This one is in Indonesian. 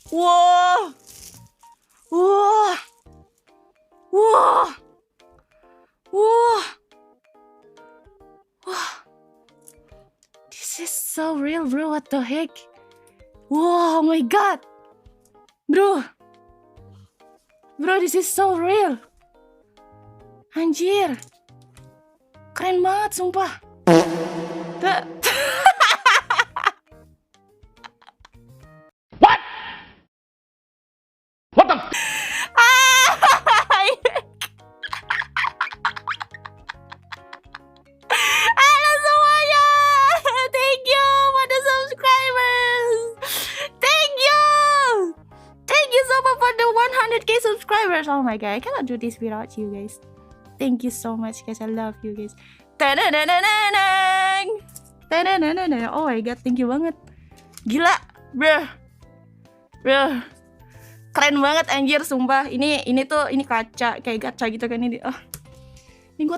Wah. Wah. Wah. Wah. Wah. This is so real, bro. What the heck? Wow, oh my god. Bro. Bro, this is so real. Anjir. Keren banget, sumpah. What? What the? Halo semuanya. Thank you for the subscribers. Thank you. Thank you so much for the 100k subscribers. Oh my god, I cannot do this without you guys. Thank you so much guys. I love you guys. Oh my god, thank you banget. Gila, bro. Bro. Keren banget anjir sumpah. Ini kaca, kayak gacha gitu kan ini. Oh. Ini gue